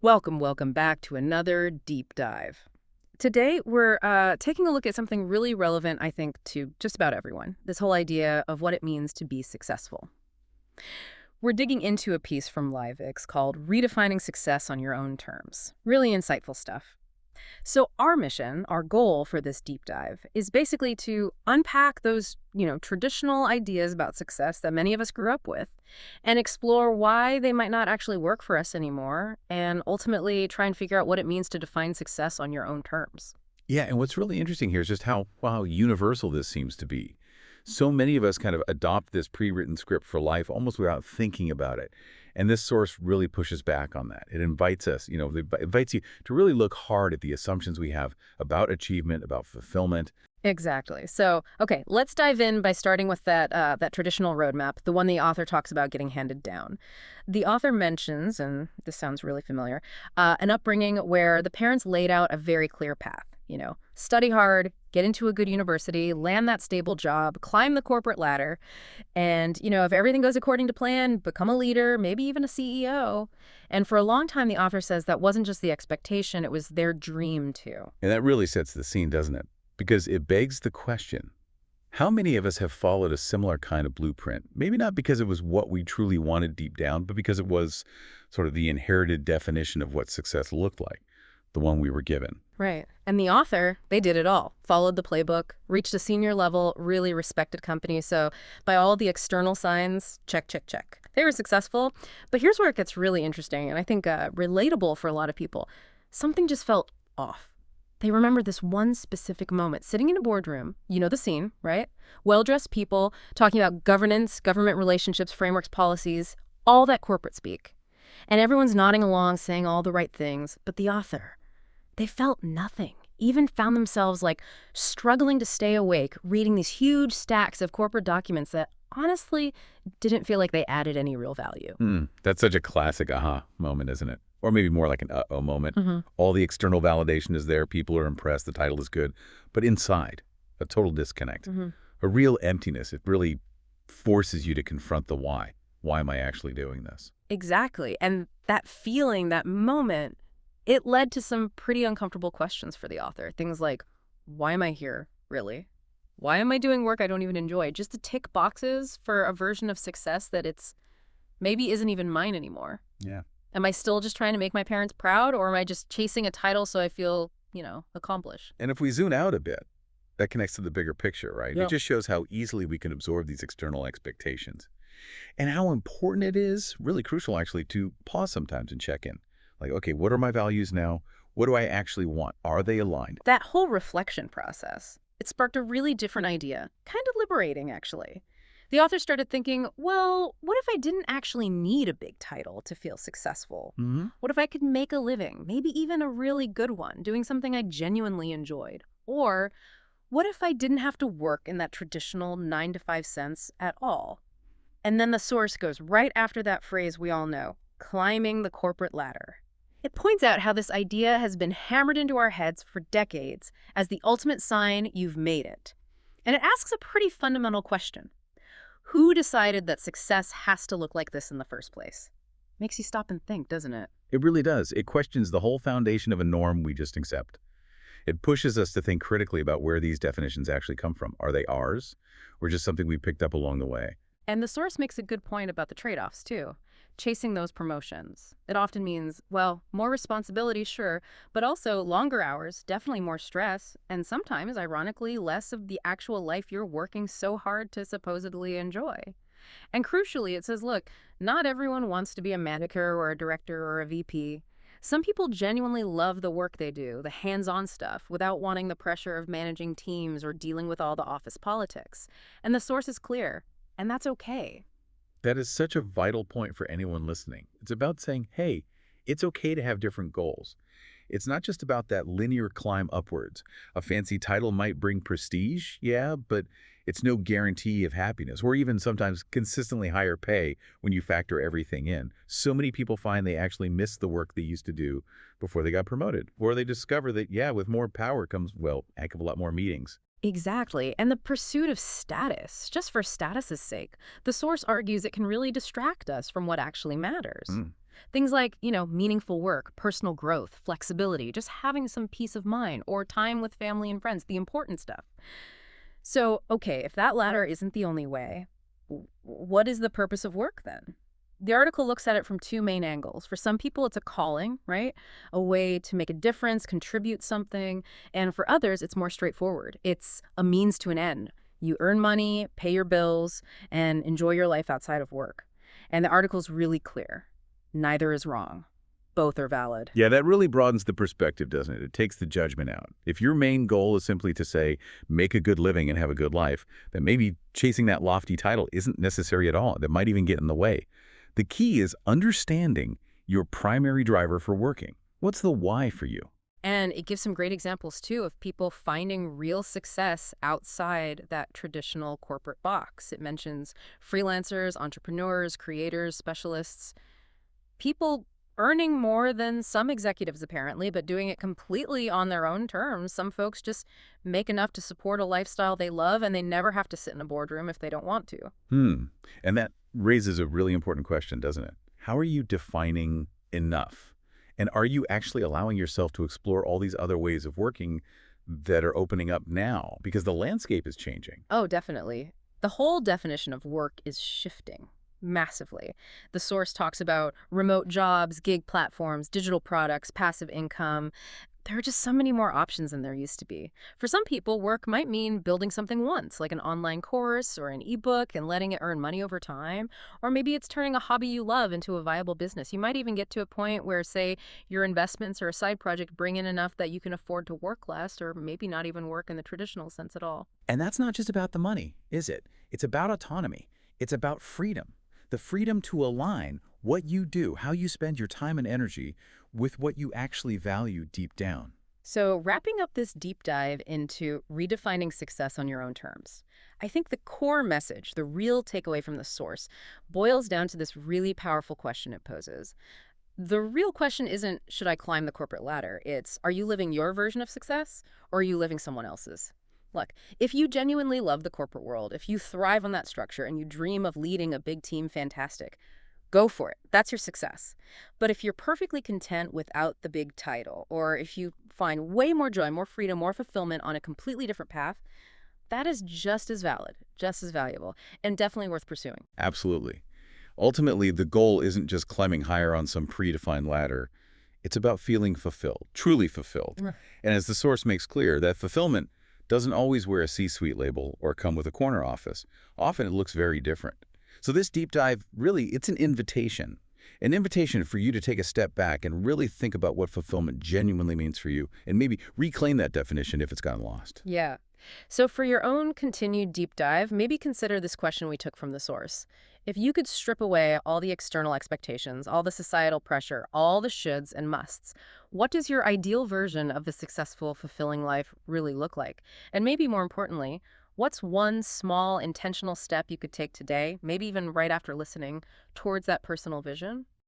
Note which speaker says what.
Speaker 1: Welcome back to another deep dive. Today, we're taking a look at something really relevant, I think, to just about everyone. This whole idea of what it means to be successful. We're digging into a piece from LiveX called Redefining Success on Your Own Terms. Really insightful stuff. So our mission, our goal for this deep dive is basically to unpack those, traditional ideas about success that many of us grew up with and explore why they might not actually work for us anymore and ultimately try and figure out what it means to define success on your own terms.
Speaker 2: Yeah, and what's really interesting here is just how universal this seems to be. So many of us kind of adopt this pre-written script for life almost without thinking about it. And this source really pushes back on that. It invites us, it invites you to really look hard at the assumptions we have about achievement, about fulfillment.
Speaker 1: Exactly. So, okay, let's dive in by starting with that traditional roadmap, the one the author talks about getting handed down. The author mentions, and this sounds really familiar, an upbringing where the parents laid out a very clear path. Study hard, get into a good university, land that stable job, climb the corporate ladder, and, if everything goes according to plan, become a leader, maybe even a CEO. And for a long time, the author says that wasn't just the expectation, it was their dream too.
Speaker 2: And that really sets the scene, doesn't it? Because it begs the question, how many of us have followed a similar kind of blueprint? Maybe not because it was what we truly wanted deep down, but because it was sort of the inherited definition of what success looked like, the one we were given.
Speaker 1: Right. And the author, they did it all. Followed the playbook, reached a senior level, really respected company. So by all the external signs, check, check, check. They were successful. But here's where it gets really interesting, and I think relatable for a lot of people. Something just felt off. They remember this one specific moment, sitting in a boardroom, you know the scene, right? Well-dressed people talking about governance, government relationships, frameworks, policies, all that corporate speak. And everyone's nodding along, saying all the right things. But the author, they felt nothing, even found themselves struggling to stay awake, reading these huge stacks of corporate documents that honestly didn't feel like they added any real value.
Speaker 2: That's such a classic aha moment, isn't it? Or maybe more like an uh-oh moment. All the external validation is there, people are impressed, the title is good. But inside, a total disconnect, a real emptiness. It really forces you to confront the why. Why am I actually doing this?
Speaker 1: Exactly. And that feeling, that moment, it led to some pretty uncomfortable questions for the author. Things like, why am I here, really? Why am I doing work I don't even enjoy? Just to tick boxes for a version of success that maybe isn't even mine anymore.
Speaker 2: Yeah.
Speaker 1: Am I still just trying to make my parents proud, or am I just chasing a title so I feel, accomplished?
Speaker 2: And if we zoom out a bit, that connects to the bigger picture, right?
Speaker 1: Yeah.
Speaker 2: It just shows how easily we can absorb these external expectations. And how important it is, really crucial actually, to pause sometimes and check in. Like, okay, what are my values now? What do I actually want? Are they aligned?
Speaker 1: That whole reflection process, it sparked a really different idea, kind of liberating, actually. The author started thinking, well, what if I didn't actually need a big title to feel successful? What if I could make a living, maybe even a really good one, doing something I genuinely enjoyed? Or what if I didn't have to work in that traditional 9 to 5 sense at all? And then the source goes right after that phrase we all know, climbing the corporate ladder. It points out how this idea has been hammered into our heads for decades as the ultimate sign you've made it. And it asks a pretty fundamental question. Who decided that success has to look like this in the first place? Makes you stop and think, doesn't it?
Speaker 2: It really does. It questions the whole foundation of a norm we just accept. It pushes us to think critically about where these definitions actually come from. Are they ours, or just something we picked up along the way?
Speaker 1: And the source makes a good point about the trade-offs, too. Chasing those promotions. It often means, well, more responsibility, sure, but also longer hours, definitely more stress, and sometimes, ironically, less of the actual life you're working so hard to supposedly enjoy. And crucially, it says, look, not everyone wants to be a manager or a director or a VP. Some people genuinely love the work they do, the hands-on stuff, without wanting the pressure of managing teams or dealing with all the office politics. And the source is clear, and that's okay.
Speaker 2: That is such a vital point for anyone listening. It's about saying, hey, it's okay to have different goals. It's not just about that linear climb upwards. A fancy title might bring prestige, yeah, but it's no guarantee of happiness, or even sometimes consistently higher pay when you factor everything in. So many people find they actually miss the work they used to do before they got promoted, or they discover that, yeah, with more power comes, well, a heck of a lot more meetings.
Speaker 1: Exactly. And the pursuit of status, just for status's sake, the source argues it can really distract us from what actually matters. Things like, meaningful work, personal growth, flexibility, just having some peace of mind, or time with family and friends, the important stuff. So, okay, if that latter isn't the only way, what is the purpose of work then? The article looks at it from two main angles. For some people, it's a calling, right? A way to make a difference, contribute something. And for others, it's more straightforward. It's a means to an end. You earn money, pay your bills, and enjoy your life outside of work. And the article's really clear. Neither is wrong. Both are valid.
Speaker 2: Yeah, that really broadens the perspective, doesn't it? It takes the judgment out. If your main goal is simply to say, make a good living and have a good life, then maybe chasing that lofty title isn't necessary at all. That might even get in the way. The key is understanding your primary driver for working. What's the why for you?
Speaker 1: And it gives some great examples, too, of people finding real success outside that traditional corporate box. It mentions freelancers, entrepreneurs, creators, specialists, people earning more than some executives, apparently, but doing it completely on their own terms. Some folks just make enough to support a lifestyle they love, and they never have to sit in a boardroom if they don't want to.
Speaker 2: And that raises a really important question, doesn't it? How are you defining enough? And are you actually allowing yourself to explore all these other ways of working that are opening up now? Because the landscape is changing.
Speaker 1: Oh, definitely. The whole definition of work is shifting massively. The source talks about remote jobs, gig platforms, digital products, passive income. There are just so many more options than there used to be. For some people, work might mean building something once, like an online course or an ebook, and letting it earn money over time. Or maybe it's turning a hobby you love into a viable business. You might even get to a point where, say, your investments or a side project bring in enough that you can afford to work less, or maybe not even work in the traditional sense at all.
Speaker 3: And that's not just about the money, is it? It's about autonomy. It's about freedom. The freedom to align what you do, how you spend your time and energy with what you actually value deep down.
Speaker 1: So, wrapping up this deep dive into redefining success on your own terms, I think the core message, the real takeaway from the source, boils down to this really powerful question it poses. The real question isn't, should I climb the corporate ladder? It's, are you living your version of success, or are you living someone else's? Look, if you genuinely love the corporate world, if you thrive on that structure and you dream of leading a big team, fantastic. Go for it. That's your success. But if you're perfectly content without the big title, or if you find way more joy, more freedom, more fulfillment on a completely different path, that is just as valid, just as valuable, and definitely worth pursuing.
Speaker 2: Absolutely. Ultimately, the goal isn't just climbing higher on some predefined ladder. It's about feeling fulfilled, truly fulfilled.
Speaker 1: Right.
Speaker 2: And as the source makes clear, that fulfillment doesn't always wear a C-suite label or come with a corner office. Often it looks very different. So this deep dive, really, it's an invitation for you to take a step back and really think about what fulfillment genuinely means for you and maybe reclaim that definition if it's gotten lost.
Speaker 1: Yeah. So for your own continued deep dive, maybe consider this question we took from the source. If you could strip away all the external expectations, all the societal pressure, all the shoulds and musts, what does your ideal version of the successful, fulfilling life really look like? And maybe more importantly, what's one small, intentional step you could take today, maybe even right after listening, towards that personal vision?